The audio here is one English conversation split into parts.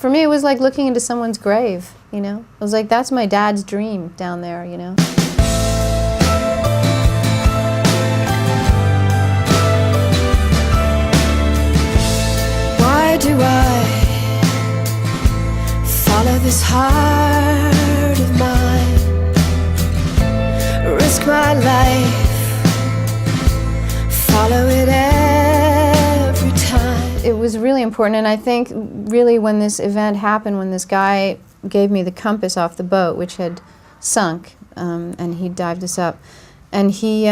For me, it was like looking into someone's grave, you know? It was like, that's my dad's dream down there, you know? Why do I follow this heart of mine? Risk my life, follow it every time. It was really important, and I think really when this event happened, when this guy gave me the compass off the boat, which had sunk, and he dived us up, and he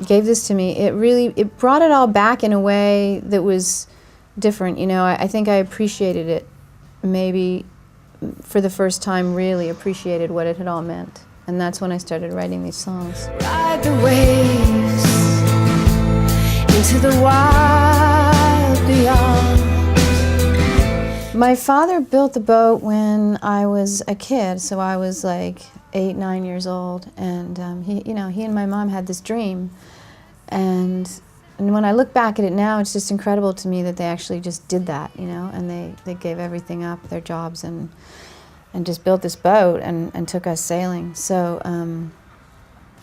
gave this to me, it brought it all back in a way that was different, you know. I think I appreciated it, maybe for the first time really appreciated what it had all meant. And that's when I started writing these songs. Ride the waves into the wild beyond. My father built the boat when I was a kid, so I was like 8, 9 years old, and he and my mom had this dream, and when I look back at it now, it's just incredible to me that they actually just did that, you know, and they gave everything up, their jobs, and just built this boat and took us sailing. So,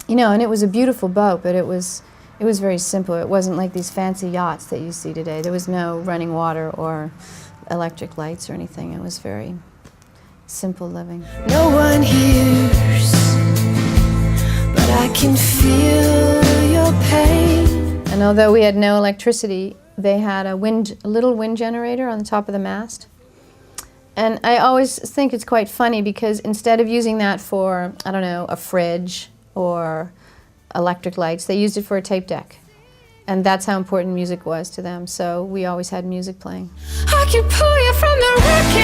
you know, and it was a beautiful boat, but it was very simple. It wasn't like these fancy yachts that you see today. There was no running water or electric lights or anything. It was very simple living. No one hears, but I can feel your pain. And although we had no electricity, they had a little wind generator on the top of the mast. And I always think it's quite funny because instead of using that for, I don't know, a fridge or electric lights, they used it for a tape deck. And that's how important music was to them. So we always had music playing. I can pull you from the wreckage.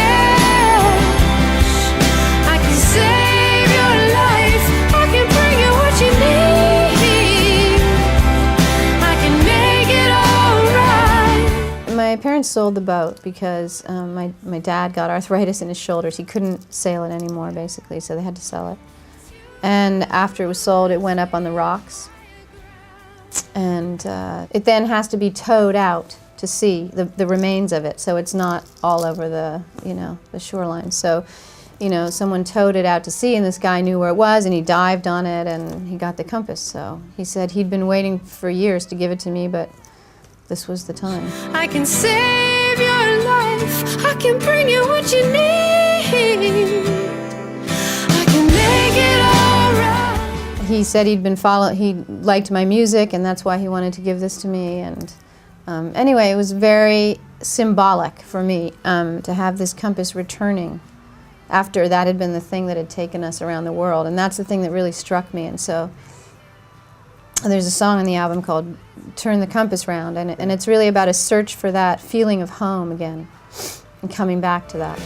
I can save your life. I can bring you what you need. I can make it all right. My parents sold the boat because my dad got arthritis in his shoulders. He couldn't sail it anymore, basically, so they had to sell it. And after it was sold, it went up on the rocks. And it then has to be towed out to sea, the remains of it, so it's not all over the, you know, the shoreline. So, you know, someone towed it out to sea, and this guy knew where it was, and he dived on it, and he got the compass. So he said he'd been waiting for years to give it to me, but this was the time. I can save your life. I can bring you what you need. I can make it all right. He said he liked my music, and that's why he wanted to give this to me. And anyway, it was very symbolic for me to have this compass returning after that had been the thing that had taken us around the world. And that's the thing that really struck me. And so there's a song on the album called Turn the Compass Round, and it's really about a search for that feeling of home again and coming back to that.